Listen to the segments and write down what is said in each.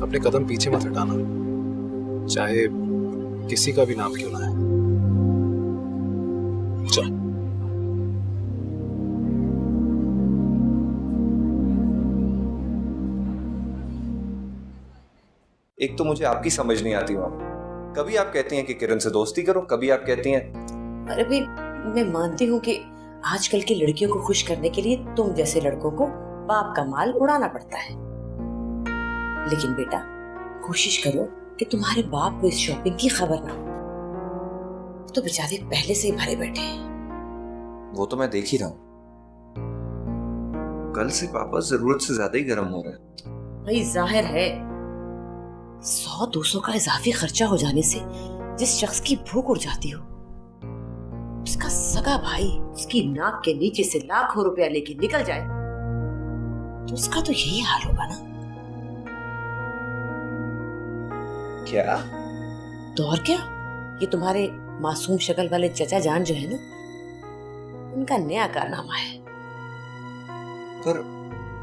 अपने कदम पीछे मत हटाना, चाहे किसी का भी नाम क्यों ना है। चल। एक तो मुझे आपकी समझ नहीं आती मामा, कभी आप कहती हैं कि किरण से दोस्ती करो, कभी आप कहती हैं। अरे भाई, मैं मानती हूँ कि आजकल की लड़कियों को खुश करने के लिए तुम जैसे लड़कों को बाप का माल उड़ाना पड़ता है, लेकिन बेटा कोशिश करो कि तुम्हारे बाप को इस शॉपिंग की खबर ना हो। तो बेचारे पहले से ही भरे बैठे हैं। वो तो मैं देख ही रहा हूँ, कल से पापा जरूरत से ज्यादा ही गर्म हो रहे हैं। भाई जाहिर है 100-200 का इजाफी खर्चा हो जाने से जिस शख्स की भूख उड़ जाती हो, उसका सगा भाई उसकी नाक के नीचे से लाखों रुपया लेके निकल जाए तो उसका तो यही हाल होगा ना। क्या? तो और क्या, ये तुम्हारे मासूम शक्ल वाले चचा जान जो है ना, उनका नया कारनामा है। पर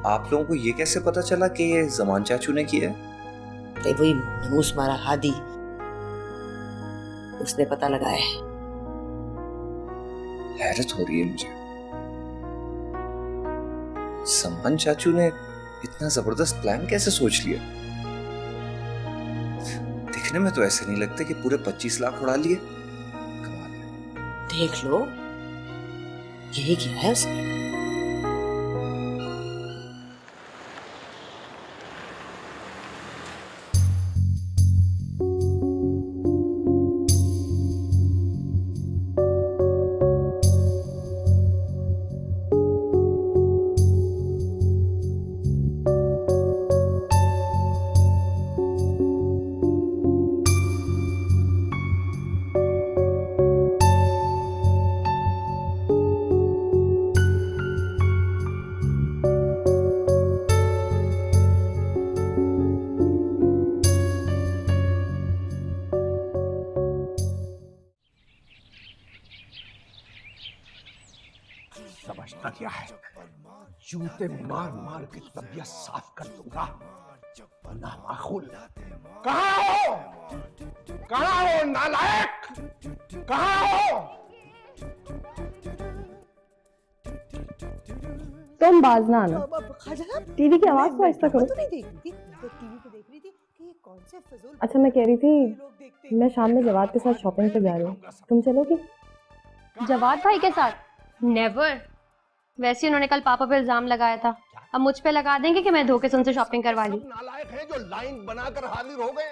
आप लोगों को ये कैसे पता चला कि ये जमान चाचू ने किया है? तो वही नमूस मारा हादी, उसने पता लगाया है। हैरत हो रही है मुझे, संपन चाचू ने इतना जबरदस्त प्लान कैसे सोच लिया? दिखने में तो ऐसे नहीं लगते कि पूरे 25 लाख उड़ा लिए। कमाल है। देख लो, यही किया है उसने। समझता क्या है, जूते मार मार के तबीयत साफ कर दूंगा। नामाखुल, कहाँ हो? कहाँ हो नालायक? कहाँ हो? तुम बाज ना आना, टीवी की आवाज को आहिस्ता करो। अच्छा, मैं कह रही थी मैं शाम में जवाद के साथ शॉपिंग पे जा रही हूँ, तुम चलोगी? जवाद भाई के साथ? नेवर। वैसे उन्होंने कल पापा पे इल्जाम लगाया था, अब मुझ पे लगा देंगे कि मैं धोखे से उनसे शॉपिंग करवा ली। नालायक है जो लाइन बनाकर हाजिर हो गए।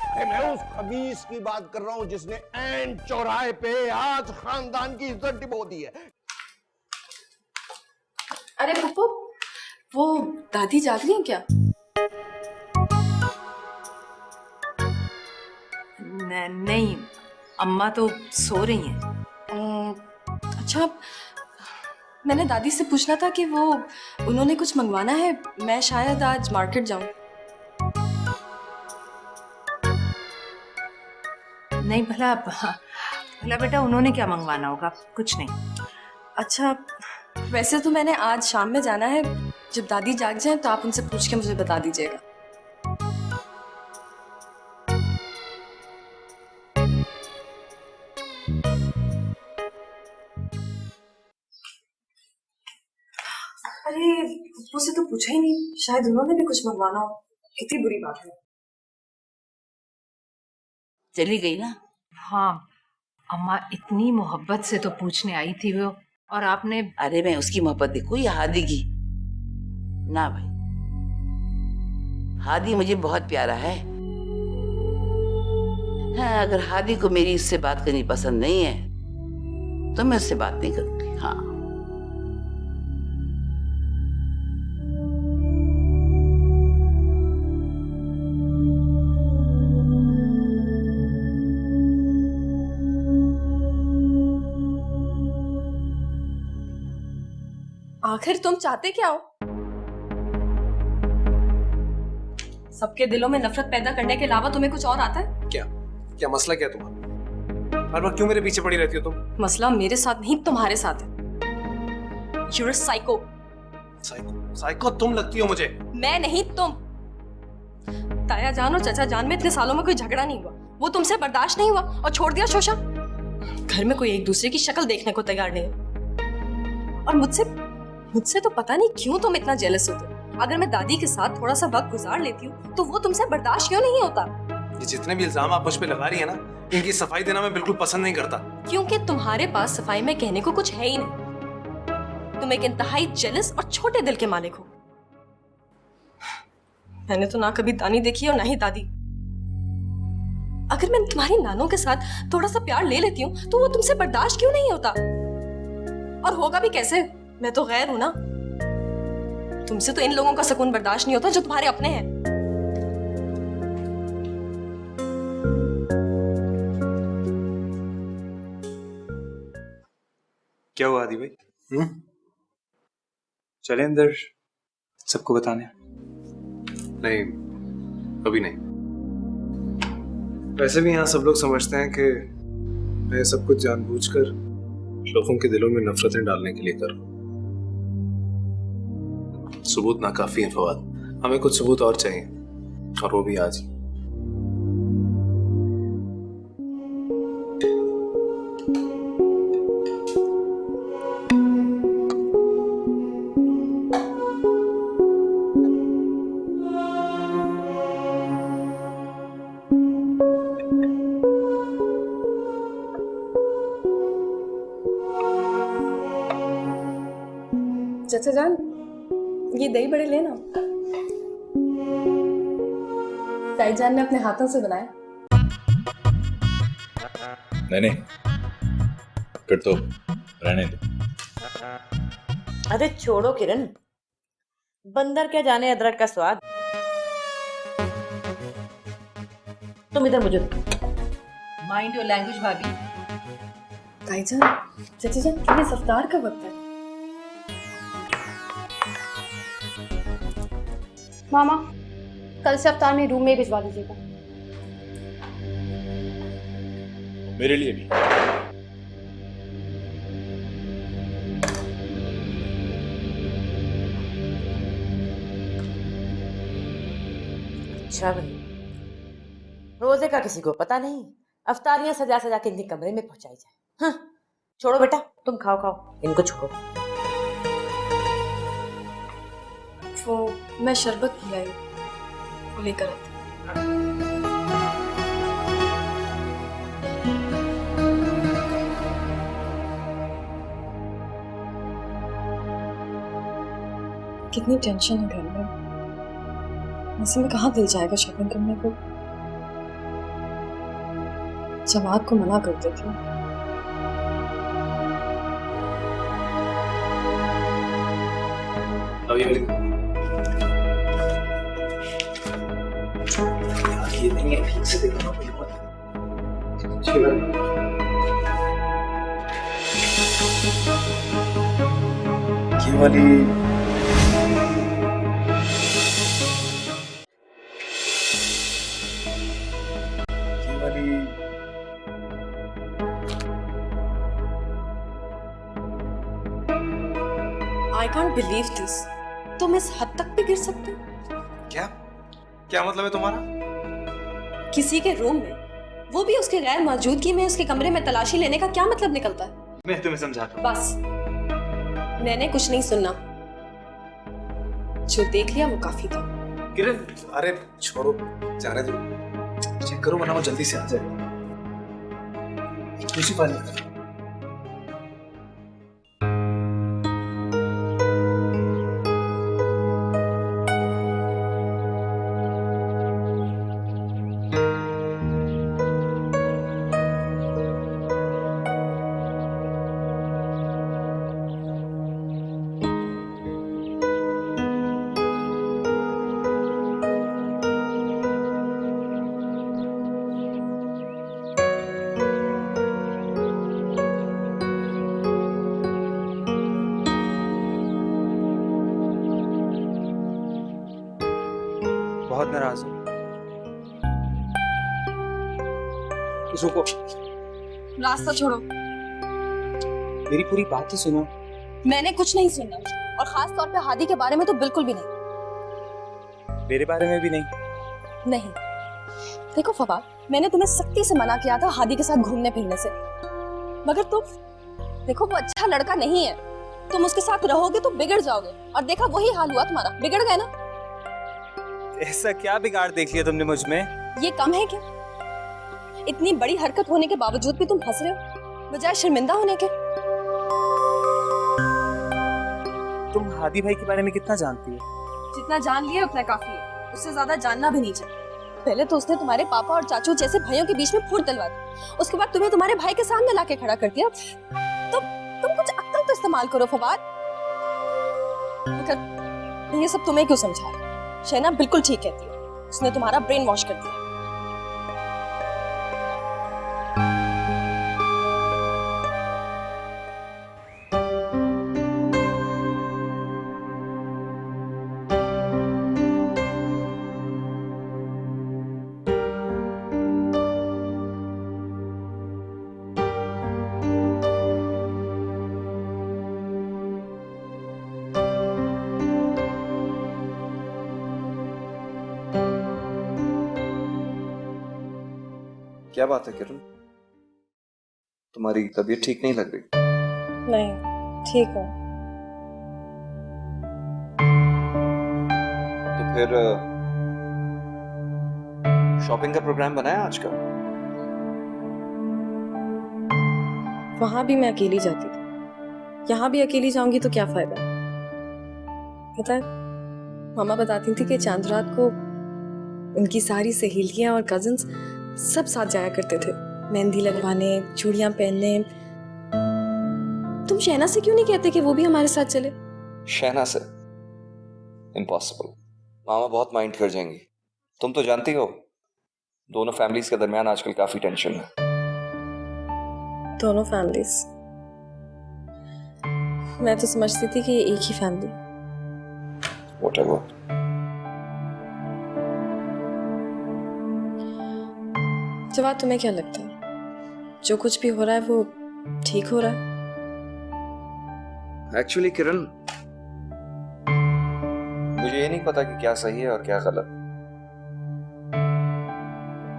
अरे मैं उस खबीस की बात कर रहा हूँ जिसने ऐन चौराहे पे आज खानदान की इज्जत डिबो दी है। अरे पप्पू, वो दादी जाग रही हैं क्या? नहीं, अम्मा तो सो रही हैं। अच्छा, मैंने दादी से पूछना था कि वो उन्होंने कुछ मंगवाना है, मैं शायद आज मार्केट जाऊं। नहीं, भला बेटा उन्होंने क्या मंगवाना होगा? कुछ नहीं। अच्छा, वैसे तो मैंने आज शाम में जाना है, जब दादी जाग जाए तो आप उनसे पूछ के मुझे बता दीजिएगा। अरे पप्पू से तो पूछा ही नहीं, शायद उन्होंने भी कुछ मंगवाना हो। कितनी बुरी बात है। चली गई ना? हाँ, अम्मा इतनी मोहब्बत से तो पूछने आई थी वो, और आपने। अरे मैं उसकी मोहब्बत देखो या हादी की? ना भाई, हादी मुझे बहुत प्यारा है। हाँ, अगर हादी को मेरी उससे बात करनी पसंद नहीं है तो मैं उससे बात नहीं करूंगी। हाँ, आखिर तुम चाहते क्या हो? सबके दिलों में नफरत पैदा करने के अलावा तुम्हें कुछ और आता है? क्या मसला क्या तुम्हारा? हर वक्त क्यों मेरे पीछे पड़ी रहती हो तुम? मसला मेरे साथ नहीं, तुम्हारे साथ है। You're a psycho। Psycho? Psycho तुम लगती हो मुझे। मैं नहीं, तुम। ताया जान और चचा जान में इतने सालों में कोई झगड़ा नहीं हुआ, वो तुमसे बर्दाश्त नहीं हुआ और छोड़ दिया शोशा। घर में कोई एक दूसरे की शक्ल देखने को तैयार नहीं है। और मुझसे तो पता नहीं क्यों तुम इतना जेलस होते हो। अगर मैं दादी के साथ थोड़ा सा वक्त गुजार लेती हूँ तो वो तुमसे बर्दाश्त क्यों नहीं होता? ये जितने भी इल्जाम आप मुझ पे लगा रही है ना, इनकी सफाई देना मैं बिल्कुल पसंद नहीं करता। क्योंकि तुम्हारे पास सफाई में कहने को कुछ है ही नहीं। तुम एक इंतहाई जेलस और छोटे दिल के मालिक हो। मैंने तो ना कभी दानी देखी और ना ही दादी। अगर मैं तुम्हारी नानों के साथ थोड़ा सा प्यार ले लेती हूँ तो वो तुमसे बर्दाश्त क्यों नहीं होता? और होगा भी कैसे? मैं तो गैर हूं ना। तुमसे तो इन लोगों का सुकून बर्दाश्त नहीं होता जो तुम्हारे अपने हैं। क्या हुआ आदि भाई? चले अंदर सबको बताने? नहीं, अभी नहीं। वैसे भी यहाँ सब लोग समझते हैं कि मैं सब कुछ जानबूझकर लोगों के दिलों में नफरतें डालने के लिए कर रहा हूँ। सबूत नाकाफी है फवाद, हमें कुछ सबूत और चाहिए, और वो भी आज ही। चाचा जान, ये दही बड़े लेना। ताई जान ने अपने हाथों से बनाया। नहीं, फिर तो रहने दो। अरे छोड़ो किरण, बंदर क्या जाने अदरक का स्वाद। तुम इधर मुझे माइंड योर लैंग्वेज भाभी। ताई जान, चाचा जान, कितने सफ्तार का वक्त है। मामा, कल से अवतार में रूम में भिजवा दीजिएगा। मेरे लिए भी। अच्छा भाई, रोजे का किसी को पता नहीं, अफ्तारियां सजा सजा के इनके कमरे में पहुंचाई जाए। हाँ, छोड़ो बेटा, तुम खाओ खाओ, इनको छोड़ो। वो मैं शरबत पिलाई, वो लेकर आती। कितनी टेंशन है घर में। वैसे में कहाँ दिल जाएगा शॉपिंग करने को। जमात को मना कर देती हूँ। ये नहीं है, ठीक से देखना ये वाली I can't believe this. तुम इस हद तक भी गिर सकते हो? क्या मतलब है तुम्हारा? किसी के रूम में, वो भी उसके गैर मौजूदगी में, उसके कमरे में तलाशी लेने का क्या मतलब निकलता है? मैं तुम्हें समझाता हूँ। बस, मैंने कुछ नहीं सुनना। जो देख लिया वो काफी था। किरण, अरे छोड़ो, जाने दो, चेक करो वरना वो जल्दी से आ जाए। दूसरी फाइल बहुत नाराज हूँ। रुको, रास्ता छोड़ो। मेरी पूरी बात तो सुनो। मैंने कुछ नहीं सुना, और खास तौर पे हादी के बारे में तो बिल्कुल भी नहीं। मेरे बारे में भी नहीं। नहीं, देखो फवाद, मैंने तुम्हें सख्ती से मना किया था हादी के साथ घूमने फिरने से, मगर तुम देखो वो अच्छा लड़का नहीं है, तुम उसके साथ रहोगे तो बिगड़ जाओगे, और देखा वही हाल हुआ तुम्हारा, बिगड़ गए ना। ऐसा क्या बिगाड़ देख लिया तुमने मुझ में? ये कम है क्या? इतनी बड़ी हरकत होने के बावजूद भी तुम हंस रहे हो बजाय शर्मिंदा होने के। तुम हादी भाई के बारे में कितना जानती है? जितना जान लिया उतना काफी है, उससे ज्यादा जानना भी नहीं चाहिए। पहले तो उसने तुम्हारे पापा और चाचू जैसे भाइयों के बीच में फूट दिलवा दी, उसके बाद तुम्हें तुम्हारे भाई के सामने लाके खड़ा कर दिया। तुम कुछ अक्ल तो इस्तेमाल करो फवाद। मगर ये सब तुम्हें क्यों समझा रहा? शहना बिल्कुल ठीक कहती है, उसने तुम्हारा ब्रेन वॉश कर दिया। क्या बात है किरण, तुम्हारी तबीयत ठीक नहीं लग रही? नहीं, ठीक है। तो फिर शॉपिंग का प्रोग्राम बनाया आज का? वहां भी मैं अकेली जाती थी, यहाँ भी अकेली जाऊंगी तो क्या फायदा? पता है, मामा बताती थी कि चांद रात को उनकी सारी सहेलियां और कजिन्स सब साथ जाया करते थे, मेहंदी लगवाने, चूड़ियां पहनने। तुम शहना से क्यों नहीं कहते कि वो भी हमारे साथ चले? शहना से? इम्पॉसिबल, मामा बहुत माइंड कर जाएंगी। तुम तो जानती हो दोनों फैमिलीज के दरमियान आजकल काफी टेंशन है। दोनों फैमिलीज? मैं तो समझती थी कि ये एक ही फैमिली। Whatever. जवाब, तुम्हें क्या लगता है जो कुछ भी हो रहा है वो ठीक हो रहा है? एक्चुअली किरण, मुझे ये नहीं पता कि क्या सही है और क्या गलत,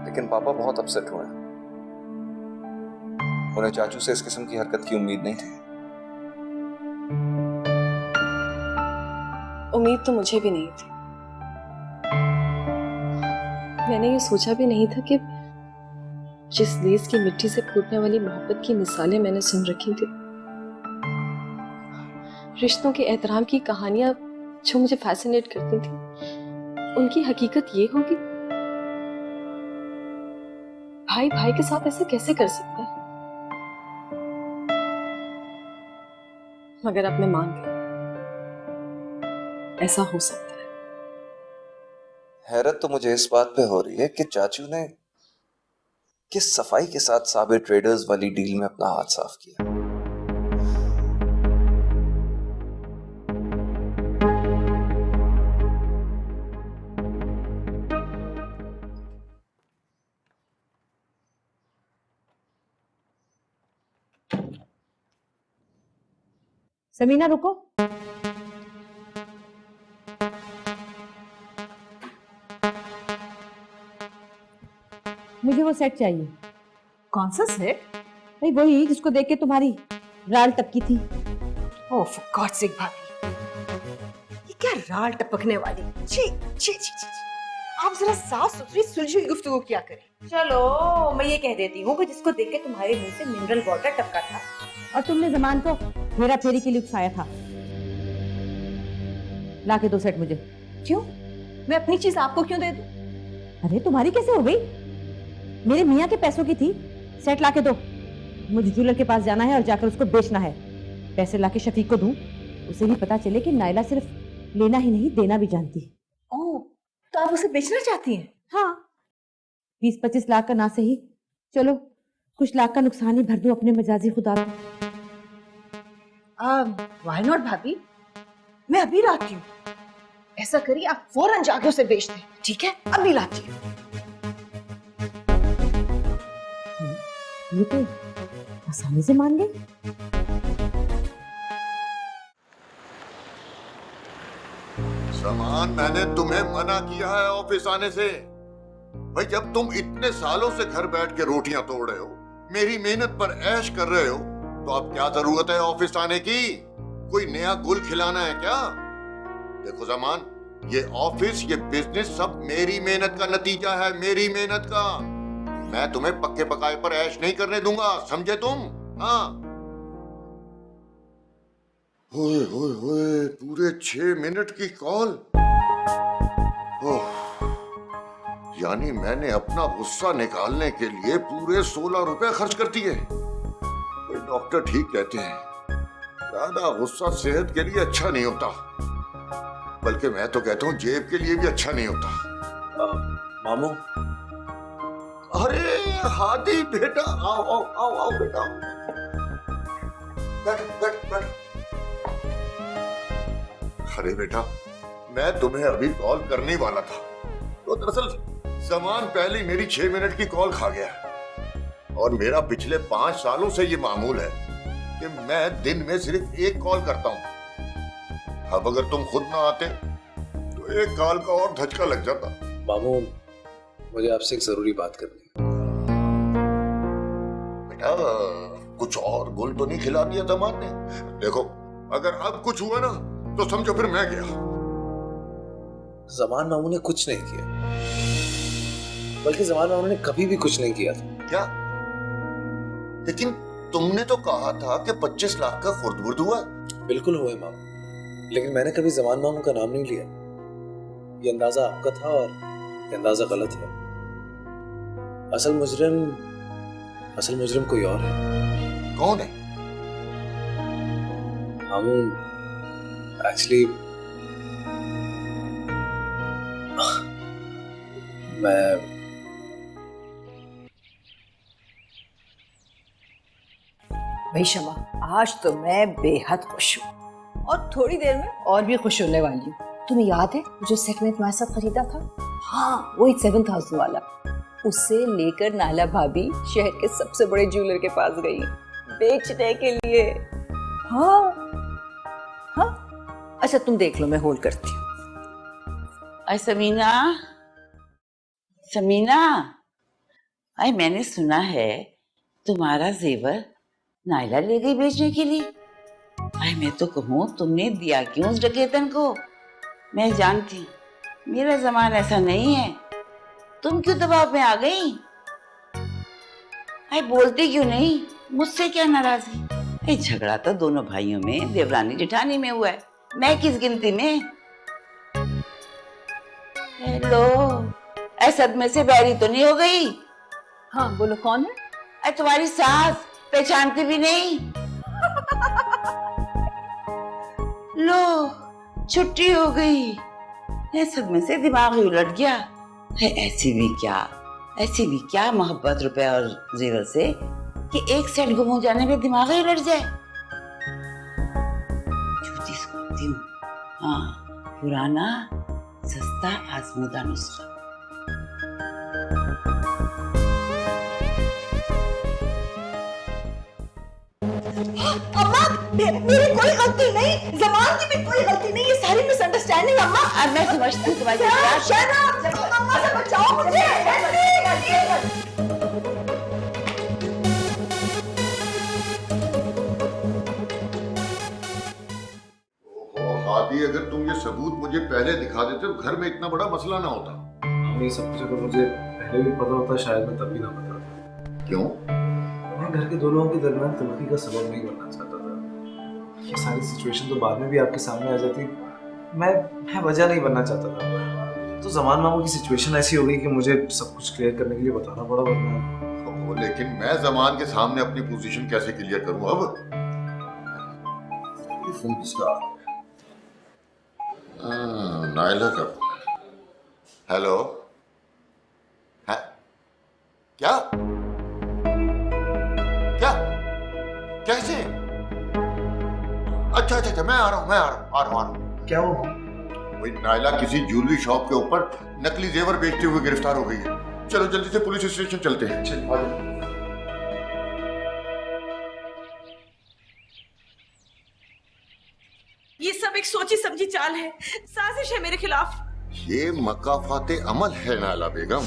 लेकिन पापा बहुत अपसेट हुए हैं। उन्हें चाचू से इस किस्म की हरकत की उम्मीद नहीं थी। उम्मीद तो मुझे भी नहीं थी। मैंने ये सोचा भी नहीं था कि जिस देश की मिट्टी से फूटने वाली मोहब्बत की मिसालें मैंने सुन रखी थी, रिश्तों के एहतराम की कहानियां जो मुझे फैसिनेट करती थी, उनकी हकीकत ये होगी। भाई भाई के साथ ऐसे कैसे कर सकता है? मगर अब मैं मान गई, ऐसा हो सकता है। हैरत तो मुझे इस बात पे हो रही है कि चाचू ने किस सफाई के साथ साबिर ट्रेडर्स वाली डील में अपना हाथ साफ किया। समीना रुको, मुझे वो सेट चाहिए। कौन सा सेट? भाई वही जिसको देख के तुम्हारी राल टपकी थी। ओह फॉर गॉड सेक भाभी, ये क्या राल टपकने वाली? छी छी छी छी, आप जरा साफ सुथरी सुलझी हुई गुफ्तगू किया करें। चलो मैं ये कह देती हूँ कि जिसको देख के तुम्हारे मुंह से मिनरल वाटर टपका था और तुमने जमान को हेरा फेरी के लिए उकसाया था। ला के दो सेट मुझे। क्यों? मैं अपनी चीज आपको क्यों दे दूं? अरे तुम्हारी कैसे हो गई? मेरे मियाँ के पैसों की थी, सेट ला के दो। मुझे ज्वेलर के पास जाना है और जाकर उसको बेचना है। पैसे लाके शफीक को दूं, उसे भी पता चले कि नायला सिर्फ लेना ही नहीं देना भी जानती है। ओह, तो आप उसे बेचना चाहती हैं? हाँ, 20-25 लाख का ना सही, चलो कुछ लाख का नुकसान ही भर दूं अपने मजाजी खुदा को। व्हाई नॉट भाभी, मैं अभी लाती हूँ। ऐसा करिए, आप फौरन जाके उसे बेच दें, ठीक है? अभी लाती हूँ। ये तो आसानी से मान गई। सामान मैंने तुम्हें मना किया है ऑफिस आने से। भाई जब तुम इतने सालों से घर बैठ के रोटियां तोड़ रहे हो, मेरी मेहनत पर ऐश कर रहे हो, तो अब क्या जरूरत है ऑफिस आने की? कोई नया गुल खिलाना है क्या? देखो जमान, ये ऑफिस, ये बिजनेस सब मेरी मेहनत का नतीजा है, मेरी मेहनत का। मैं तुम्हें पक्के पकाए पर ऐश नहीं करने दूंगा, समझे तुम? हाँ। होए होए होए, पूरे 6 मिनट की कॉल। ओह, यानी मैंने अपना गुस्सा निकालने के लिए पूरे 16 रुपए खर्च कर दिए। डॉक्टर ठीक कहते हैं, ज्यादा गुस्सा सेहत के लिए अच्छा नहीं होता, बल्कि मैं तो कहता हूँ जेब के लिए भी अच्छा नहीं होता। मामू, अरे हादी बेटा, आओ आओ आओ आओ बेटा, बैठ बैठ बैठ। अरे बेटा, मैं तुम्हें अभी कॉल करने वाला था, तो दरअसल जमान पहले मेरी 6 मिनट की कॉल खा गया, और मेरा पिछले 5 सालों से ये मामूल है कि मैं दिन में सिर्फ एक कॉल करता हूं। अब अगर तुम खुद ना आते तो एक कॉल का और धचका लग जाता। मामू, मुझे आपसे एक जरूरी बात करनी है। बेटा, कुछ और गुल तो नहीं खिला दिया जमान ने? देखो, अगर अब कुछ हुआ ना तो समझो फिर मैं गया। जमान मामू ने कुछ नहीं किया, बल्कि जमान मामू ने कभी भी कुछ नहीं किया था। क्या? लेकिन तुमने तो कहा था कि 25 लाख का खुर्द-बुर्द हुआ। बिल्कुल हुआ है मामू, लेकिन मैंने कभी जमान मामू का नाम नहीं लिया। ये अंदाजा आपका था और ये अंदाजा गलत है। असल मुजरिम कोई और है। कौन है? मामू, एक्चुअली भाई शमा, आज तो मैं बेहद खुश हूँ, और थोड़ी देर में और भी खुश होने वाली हूँ। तुम्हें याद है जो सेट में तुम्हारे साथ खरीदा था? हाँ, वही 7000 वाला। उसे लेकर नाला भाभी शहर के सबसे बड़े ज्वेलर के पास गई बेचने के लिए। हाँ हाँ, अच्छा तुम देख लो, मैं होल्ड करती हूँ। अरे समीना, समीना, अरे मैंने सुना है तुम्हारा जेवर नायला ले गई बेचने के लिए। अरे मैं तो कहूँ तुमने दिया क्यों उस डकैतन को? मैं जानती हूँ मेरा जमाना ऐसा नहीं है, तुम क्यों दबाव में आ गई? अरे बोलती क्यों नहीं? मुझसे क्या नाराजगी? अरे झगड़ा तो दोनों भाइयों में, देवरानी जेठानी में हुआ है, मैं किस गिनती में? हेलो, ऐसा सदमे से बैरी तो नहीं हो गई? हाँ बोलो, कौन है? अरे तुम्हारी सास, पहचानती भी नहीं? लो, छुट्टी हो गई। सदमे से दिमाग ही उलट गया। ऐसी भी क्या मोहब्बत रुपए और जेवर से कि एक सेट गुम हो जाने में दिमाग ही उलट जाए। झूठी सोचती हूँ। हाँ, पुराना सस्ता आजमूदा नुस्खा। अम्मा, मेरी कोई गलती नहीं, ज़मान की भी कोई गलती नहीं, ये सारी मिसअंडरस्टैंडिंग। अम्मा, अब मैं समझती हूँ तुम्हारी अम्मा से बचाओ मुझे। हादी, अगर तुम ये सबूत मुझे पहले दिखा देते तो घर में इतना बड़ा मसला ना होता। ये सब कुछ अगर मुझे पहले भी पता होता शायद मैं तब भी ना बताता। क्यों? मैं घर के दो लोगों के दरमियान तलखी का सबब नहीं बनना चाहता था। ये सारी सिचुएशन तो बाद में भी आपके सामने आ जाती, मैं वजह नहीं बनना चाहता था। तो जमान मामू की सिचुएशन ऐसी हो गई कि मुझे सब कुछ क्लियर करने के लिए बताना पड़ा, वरना। लेकिन मैं जमान के सामने अपनी पोजीशन कैसे क्लियर करूं अब? फोन किसका? नायला का। हेलो, है क्या? क्या? कैसे? अच्छा, मैं आ रहा हूँ। क्या हो? वही नायला किसी ज्वेलरी शॉप के ऊपर नकली जेवर बेचते हुए गिरफ्तार हो गई है। चलो जल्दी से पुलिस स्टेशन चलते हैं। चलिए। ये सब एक सोची समझी चाल है, साजिश है मेरे खिलाफ। ये मकाफाते अमल है नायला बेगम।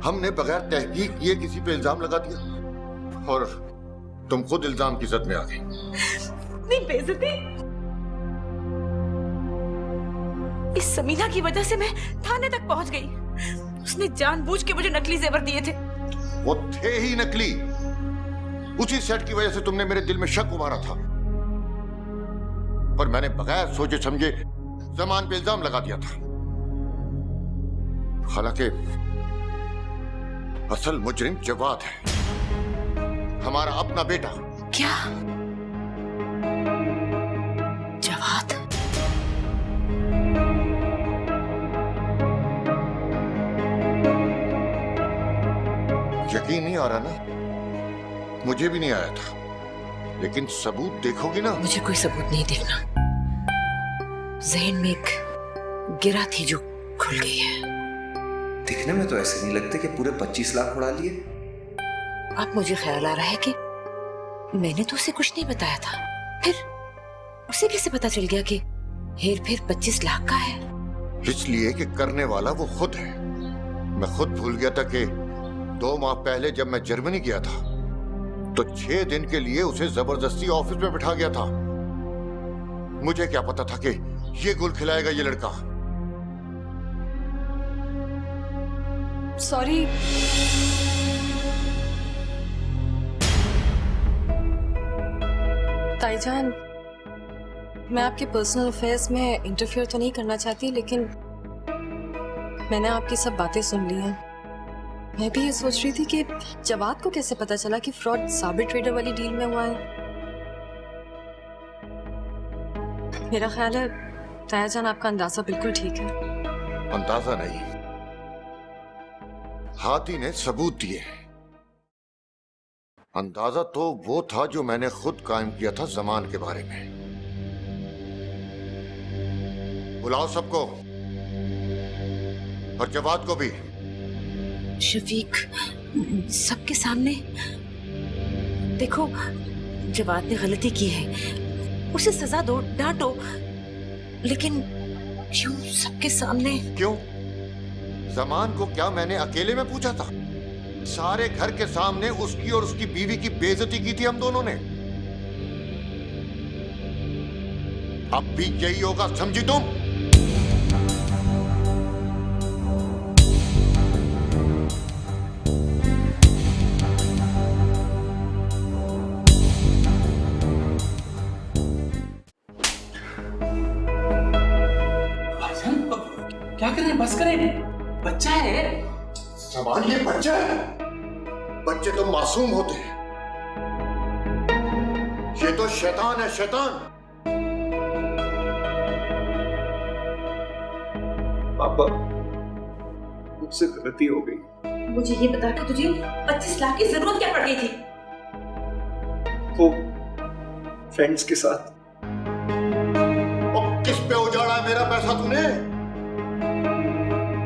हमने बगैर तहकीक किए किसी पे इल्जाम लगा दिया और तुम खुद इल्जाम की जद में आ गई। नहीं बेइज्जती, इस समीना की वजह से मैं थाने तक पहुंच गई। उसने जानबूझ के मुझे नकली जेवर दिए थे। वो थे ही नकली। उसी सेट की वजह से तुमने मेरे दिल में शक उमारा था, पर मैंने बगैर सोचे समझे जमान पे इल्जाम लगा दिया था। हालांकि असल मुजरिम जवाद है, हमारा अपना बेटा। क्या? जवाद? यकीन नहीं आ रहा ना? मुझे भी नहीं आया था, लेकिन सबूत देखोगी ना? मुझे कोई सबूत नहीं देखना। जहन में एक गिरा थी जो खुल गई है। दिखने में तो ऐसे नहीं लगते कि पूरे 25 लाख उड़ा लिए। अब मुझे ख्याल आ रहा है कि मैंने तो उसे कुछ नहीं बताया था, फिर उसे कैसे पता चल गया कि हेर फेर 25 लाख का है? इसलिए कि करने वाला वो खुद है। मैं खुद भूल गया था कि 2 माह पहले जब मैं जर्मनी गया था तो 6 दिन के लिए उसे जबरदस्ती ऑफिस में बिठा गया था। मुझे क्या पता था कि ये गुल खिलाएगा ये लड़का। सॉरी। ताईजान, मैं आपके पर्सनल अफेयर्स में इंटरफियर तो नहीं करना चाहती, लेकिन मैंने आपकी सब बातें सुन ली हैं। मैं भी ये सोच रही थी कि जवाद को कैसे पता चला कि फ्रॉड साबिर ट्रेडर वाली डील में हुआ है। मेरा ख्याल है तायाजान, आपका अंदाजा बिल्कुल ठीक है। अंदाजा नहीं, हाथी ने सबूत दिए। अंदाजा तो वो था जो मैंने खुद कायम किया था जमान के बारे में। बुलाओ सबको, और जवाद को भी। शफीक, सबके सामने? देखो, जवाद ने गलती की है, उसे सजा दो, डांटो, लेकिन क्यों सबके सामने? क्यों? जमान को क्या मैंने अकेले में पूछा था? सारे घर के सामने उसकी और उसकी बीवी की बेइज्जती की थी हम दोनों ने। अब भी यही होगा, समझी तुम? क्या कर रहे हैं? बस करें, बच्चा है। जमान, ये बच्चा है। बच्चे तो मासूम होते हैं, ये तो शैतान है, शैतान। पापा, मुझसे गलती हो गई। मुझे ये बता के तुझे 25 लाख की जरूरत क्या पड़ गई थी? वो फ्रेंड्स के साथ। और किस पे उजाड़ा है मेरा पैसा तूने?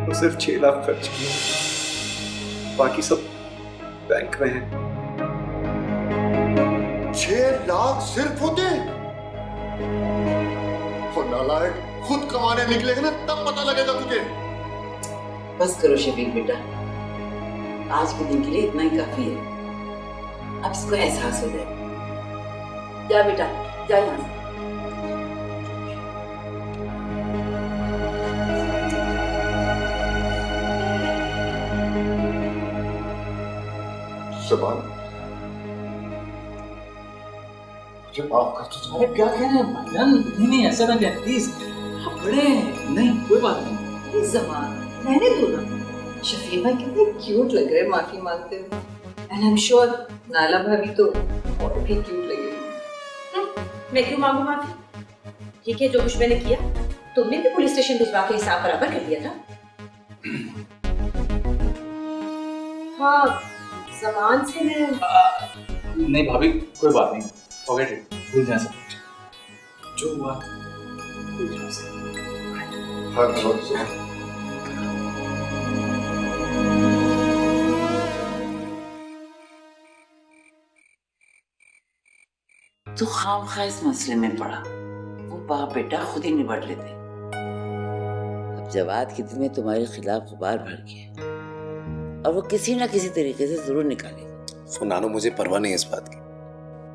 तो सिर्फ 6 लाख खर्च किए, बाकी सब बैंक में है। 6 लाख सिर्फ होते? और नालायक, खुद कमाने निकलेगा ना तब पता लगेगा तुझे। बस करो शफीक बेटा, आज के दिन के लिए इतना ही काफी है। अब इसको एहसास हो जाए। जा बेटा, जा यहाँ से। जबान, मुझे माफ कर दो। अरे क्या कह रहे हैं भाईजान? नहीं ऐसा ना कह, प्लीज। आप बड़े हैं। नहीं, कोई बात नहीं। जमान, रहने दो ना। शफीक भाई कितने क्यूट लग रहे हैं माफी मांगते हुए। एंड आई एम श्योर नाला भाभी तो और भी क्यूट लगेगी। मैं क्यों मांगू माफी? ठीक है, जो कुछ मैंने किया तुमने भी पुलिस स्टेशन भिजवा के हिसाब बराबर कर दिया था। हाँ, जमान से मैं नहीं भाभी, कोई बात नहीं, फॉरगेट इट, भूल जाए सब कुछ। जो हुआ भूल जाए। तू खामखा इस मसले में पड़ा, वो बाप बेटा खुद ही निबट लेते। अब जवाद के दिल में तुम्हारे खिलाफ गुबार भर गया, और वो किसी ना किसी तरीके से जरूर निकालेगा। सो नानू, मुझे परवाह नहीं है इस बात की,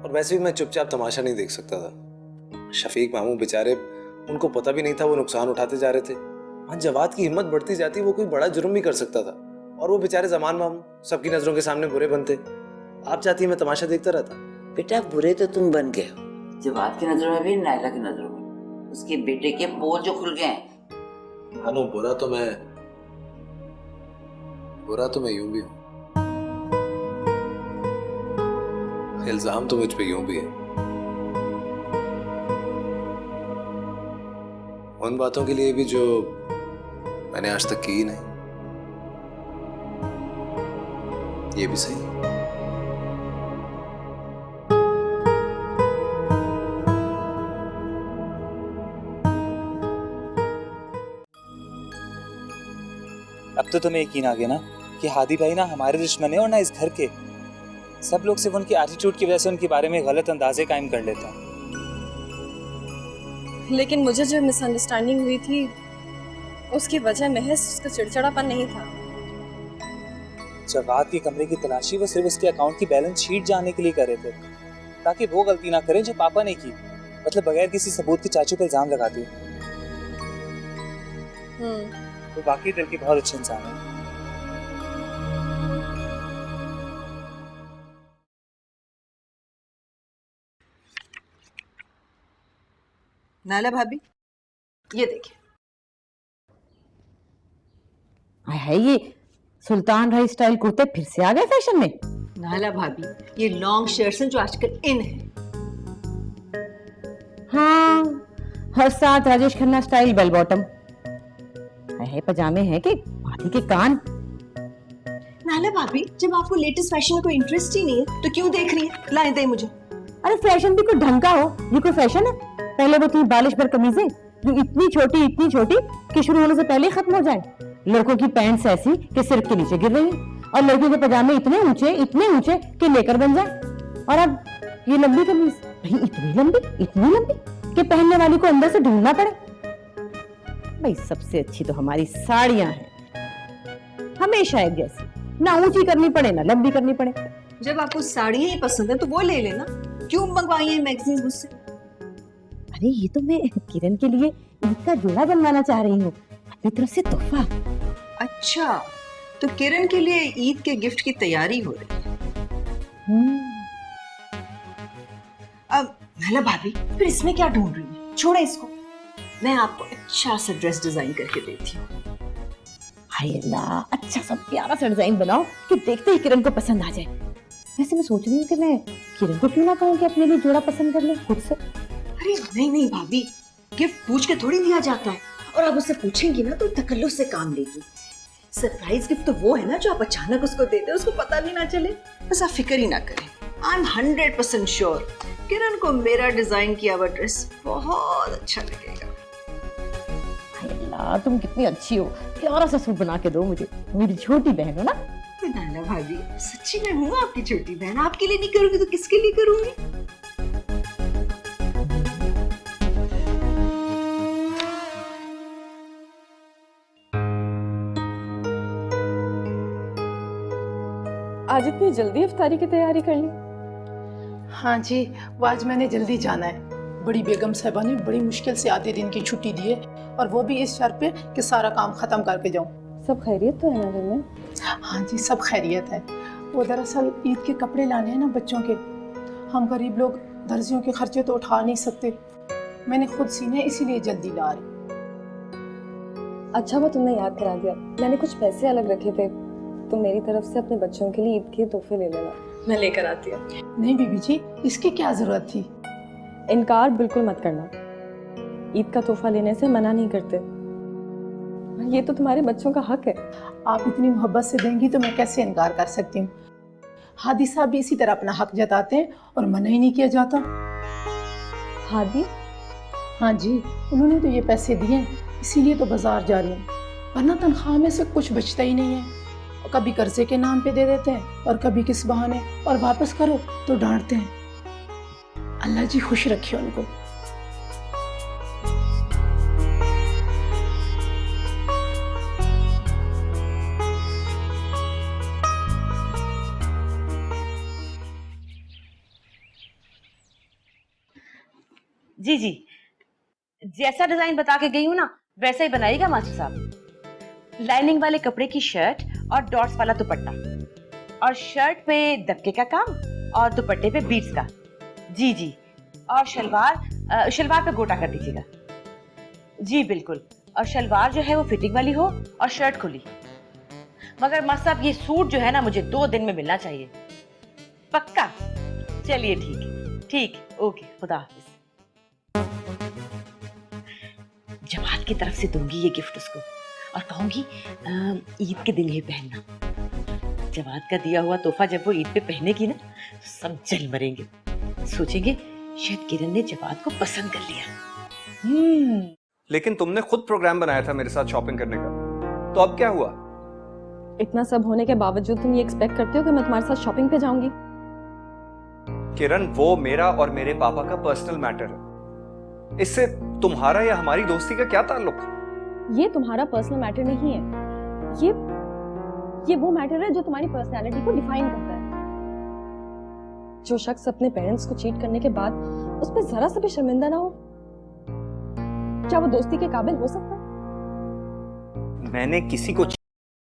और वैसे भी मैं चुपचाप तमाशा नहीं देख सकता था। शफीक मामू बेचारे, उनको पता भी नहीं था वो नुकसान उठाते जा रहे थे। वहाँ जवाद की हिम्मत बढ़ती जाती, वो कोई बड़ा जुर्म भी कर सकता था, और वो बेचारे जमान मामू सबकी नजरों के सामने बुरे बनते। आप चाहती मैं तमाशा देखता रहता? बेटा बुरे तो तुम बन गए हो, जवाद की नजरों में भी, नायला की नजरों में, उसके बेटे के पोल जो खुल गए हैं। नानू, बुरा तो मैं यूं भी हूं, इल्जाम तो मुझ पे यूं भी है। उन बातों के लिए भी जो मैंने आज तक की ही नहीं। ये भी सही है। अब तो तुम्हें यकीन आ गया ना कि हादी भाई ना हमारे दुश्मन है और ना इस घर के। सब लोग सिर्फ उनकी एटीट्यूड की वजह से उनके बारे में गलत अंदाजे कायम कर लेते हैं। लेकिन मुझे जो मिसअंडरस्टैंडिंग हुई थी उसकी वजह महज उसका चिड़चिड़ापन नहीं था। जवाद के कमरे की तलाशी वो सिर्फ उसके अकाउंट की बैलेंस शीट जानने के लिए कर रहे थे, ताकि वो गलती ना करें जो पापा ने की, मतलब बगैर किसी सबूत के चाचू पर इल्जाम लगा दिए। वो बाकी दिल के बहुत अच्छे इंसान है। नाला भाभी, ये देखिए। है ये सुल्तान राही स्टाइल कुर्ते फिर से आ गए फैशन में? नाला भाभी, ये लॉन्ग शर्ट्स हैं जो आजकल इन है। हाँ, हर साथ Rajesh Khanna style bell bottom है, पजामे हैं कि हाथी के कान। नाला भाभी, जब आपको लेटेस्ट फैशन में कोई इंटरेस्ट ही नहीं है तो क्यों देख रही है? लाए दे मुझे। अरे फैशन भी कोई ढंग का हो, ये कोई फैशन है? पहले वो थी बालिश पर कमीजें जो इतनी छोटी कि शुरू होने से पहले ही खत्म हो जाए। लड़कों की पैंट्स ऐसी कि सिर के नीचे गिर रही है, और लड़कियों के पजामे इतने ऊंचे कि लेकर बन जाए। और अब ये लंबी कमीज, भाई इतनी लंबी कि पहनने वाली को अंदर से ढूंढना पड़े। भाई सबसे अच्छी तो हमारी साड़ियां हैं, हमेशा एक जैसी, ना ऊंची करनी पड़े ना लंबी करनी पड़े। जब आपको साड़ियां ही पसंद है तो वो ले लेना, क्यों मंगवाई है मैगजीन्स मुझसे? अरे ये तो मैं किरण के लिए ईद का जोड़ा बनवाना चाह रही हूँ, अपनी तरफ से तोहफा। अच्छा, तो किरण के लिए ईद के गिफ्ट की तैयारी हो रही है। अब नाला भाभी, फिर इसमें क्या ढूंढ रही है? छोड़े इसको, मैं आपको अच्छा सा ड्रेस डिजाइन करके देती हूँ। हाय अल्लाह, अच्छा सा प्यारा सा डिजाइन बनाओ कि देखते ही किरण को पसंद आ जाए। वैसे मैं सोच रही हूँ कि मैं किरण को क्यों ना कहूँ कि अपने लिए जोड़ा पसंद कर ले खुद से। अरे नहीं भाभी, गिफ्ट पूछ के थोड़ी दिया जाता है, और आप उससे पूछेंगी ना तो तकल्लुफ से काम लेगी। सरप्राइज गिफ्ट तो वो है ना जो आप अचानक उसको देते हैं, उसको पता भी ना चले। बस आप फिक्र ही ना करें, आई एम 100% श्योर किरण को मेरा डिजाइन किया हुआ ड्रेस बहुत अच्छा लगेगा। अल्लाह, तुम कितनी अच्छी हो, प्यारा सा सूट बना के दो मुझे, मेरी छोटी बहन हो ना। नाला भाभी, सच्ची मैं हूँ आपकी छोटी बहन, आपके लिए नहीं करूंगी तो किसके लिए करूंगी? आज इतनी जल्दी इफ्तारी की तैयारी कर ली? हाँ जी, वो आज मैंने जल्दी जाना है। बड़ी बेगम साहबा ने बड़ी मुश्किल से आधे दिन की छुट्टी दी है, और वो भी इस शर्त पे कि सारा काम खत्म करके जाऊँ। सब खैरियत तो है ना घर में? हाँ जी, सब खैरियत है। वो दरअसल ईद के कपड़े लाने हैं ना बच्चों के। हम गरीब लोग दर्जियों के खर्चे तो उठा नहीं सकते, मैंने खुद सीने, इसीलिए जल्दी ला रही। अच्छा वो तुमने याद करा दिया, मैंने कुछ पैसे अलग रखे थे, तो मेरी तरफ से अपने बच्चों के लिए ईद के तोहफे ले लेना, मैं लेकर आती हूँ। नहीं बीबी जी, इसकी क्या जरूरत थी? इनकार बिल्कुल मत करना, ईद का तोहफा लेने से मना नहीं करते, ये तो तुम्हारे बच्चों का हक है। आप इतनी मोहब्बत से देंगी तो मैं कैसे इनकार कर सकती हूँ। हादी साहब भी इसी तरह अपना हक जताते हैं और मना ही नहीं किया जाता। हादी? हाँ जी, उन्होंने तो ये पैसे दिए, इसीलिए तो बाजार जा रही हूँ, वरना तनख्वाह में से कुछ बचता ही नहीं है। कभी कर्जे के नाम पे दे देते हैं और कभी किस बहाने, और वापस करो तो डांटते हैं। अल्लाह जी खुश रखे उनको। जी जी, जैसा डिजाइन बता के गई हूँ ना वैसा ही बनाइएगा मास्टर साहब। लाइनिंग वाले कपड़े की शर्ट और डॉट्स वाला दुपट्टा, और शर्ट पे दबके का काम और दुपट्टे पे बीड्स का। जी जी, और शलवार पे गोटा कर दीजिएगा। जी बिल्कुल, और शलवार जो है वो फिटिंग वाली हो और शर्ट खुली। मगर मास्टर साहब ये सूट जो है ना मुझे 2 दिन में मिलना चाहिए, पक्का। चलिए ठीक, ओके, खुदा हाफिज। जमात की तरफ से दूंगी ये गिफ्ट उसको और कहूंगी ईद के दिन ही पहनना। जमात का दिया हुआ तोहफा जब वो ईद पे पहनेगी ना तो सब जल मरेंगे, सोचेंगे शायद किरण ने जमात को पसंद कर लिया। लेकिन तुमने खुद प्रोग्राम बनाया था मेरे साथ शॉपिंग करने का, तो अब क्या हुआ? इतना सब होने के बावजूद तुम ये एक्सपेक्ट करते हो कि मैं तुम्हारे साथ शॉपिंग पे जाऊंगी? किरण, वो मेरा और मेरे पापा का पर्सनल मैटर है, इससे तुम्हारा या हमारी दोस्ती का क्या ताल्लुक? ये तुम्हारा पर्सनल मैटर नहीं है, ये वो मैटर है जो तुम्हारी पर्सनालिटी को डिफाइन करता है। जो शख्स अपने पेरेंट्स को चीट करने के बाद उस पर जरा सा भी शर्मिंदा ना हो, क्या वो दोस्ती के काबिल हो सकता है? मैंने किसी को